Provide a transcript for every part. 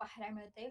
पाहायला मिळते.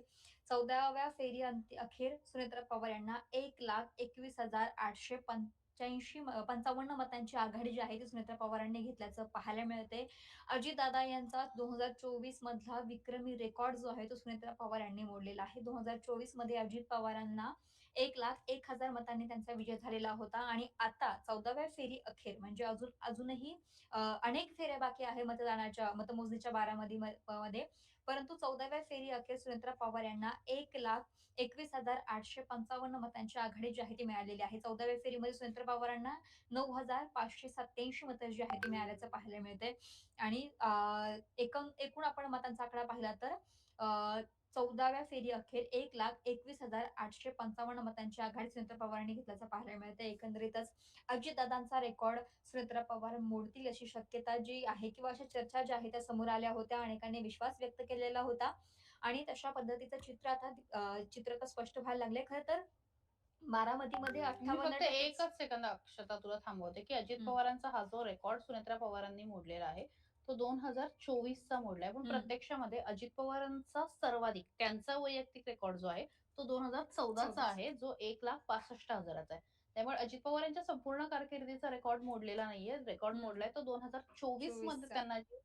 14व्या फेरी अखेर सुनेत्रा पवार यांना 1,21,885 मतांची आघाडी जी आहे ती सुनेत्रा पवारांनी घेतल्याचं पाहायला मिळते. अजितदादा यांचा 2024 मधला विक्रमी रेकॉर्ड जो आहे तो सुनेत्रा पवार यांनी मोडलेला आहे. 2024 मध्ये अजित पवारांना 1,01,000 मतांनी त्यांचा विजय झालेला होता आणि आता 14व्या फेरी अखेर म्हणजे अजूनही अनेक फेऱ्या बाकी आहे मतदानाच्या मतमोजणीच्या मध्ये. परंतु 14व्या फेरी अखेर सुनेत्रा पवार यांना 1,21,855 मतांची आघाडी जी आहे ती मिळालेली आहे. 14व्या फेरीमध्ये सुनेत्रा पवारांना 9,587 मतं जी आहे ती मिळाल्याचं पाहायला मिळते आणि एकूण आपण मतांचा आकडा पाहिला तर 14व्या फेरी अखेर 1,21,855 मतांची आघाडी सुनेत्रा पवारांनी घेतल्याचं पाहायला मिळते. एकंदरीतच अजितदादांचा रेकॉर्ड सुनेत्रा पवार मोडतील अशी शक्यता जी आहे किंवा अशा चर्चा ज्या आहेत त्या समोर आल्या होत्या. अनेकांनी विश्वास व्यक्त केलेला होता आणि तशा पद्धतीचं चित्र आता स्पष्ट व्हायला लागले. खरं तर बारामतीमध्ये मी फक्त 58% एकच सेकंद अक्षता तुला थांबवते, की अजित पवारांचा हा जो रेकॉर्ड सुनेत्रा पवारांनी मोडलेला आहे, तो 2024 चा मोडलाय. पण प्रत्यक्षामध्ये अजित पवारांचा सर्वाधिक त्यांचा वैयक्तिक रेकॉर्ड जो आहे, तो 2014 चा आहे, जो 1,65,000 चा आहे. त्यामुळे अजित पवार यांच्या संपूर्ण कारकिर्दीचा रेकॉर्ड मोडलेला नाहीये. रेकॉर्ड मोडलाय तो 2024 मध्ये त्यांना जी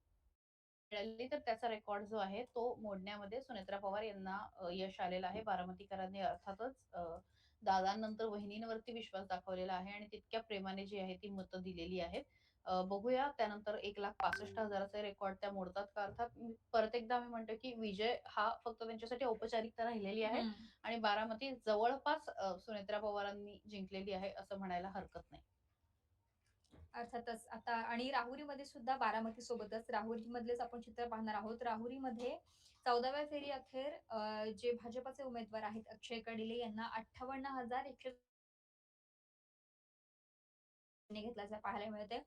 मिळाली, तर त्याचा रेकॉर्ड जो आहे तो मोडण्यामध्ये सुनेत्रा पवार यांना यश आलेलं आहे. बारामतीकरांनी अर्थातच दादांनंतर वहिनींवरती विश्वास दाखवलेला आहे आणि तितक्या प्रेमाने जी आहे ती मतं दिलेली आहेत. बघूया त्यानंतर 1,65,000चा रेकॉर्ड त्या मोडतात का? अर्थात परत एकदा मी म्हणतो की विजय हा फक्त त्यांच्यासाठी औपचारिकता राहिलेली आहे आणि बारामती जवळपास सुनेत्रा पवारांनी जिंकलेली आहे असं म्हणायला हरकत नाही. अर्थातच आता आणि राहुरीमध्ये सुद्धा बारामती सोबतच राहुरीमधलेच आपण चित्र पाहणार आहोत. राहुरीमध्ये 14व्या फेरी अखेर जे भाजपचे उमेदवार आहेत अक्षय कडिले यांना 58,100 घेतल्याचं पाहायला मिळते.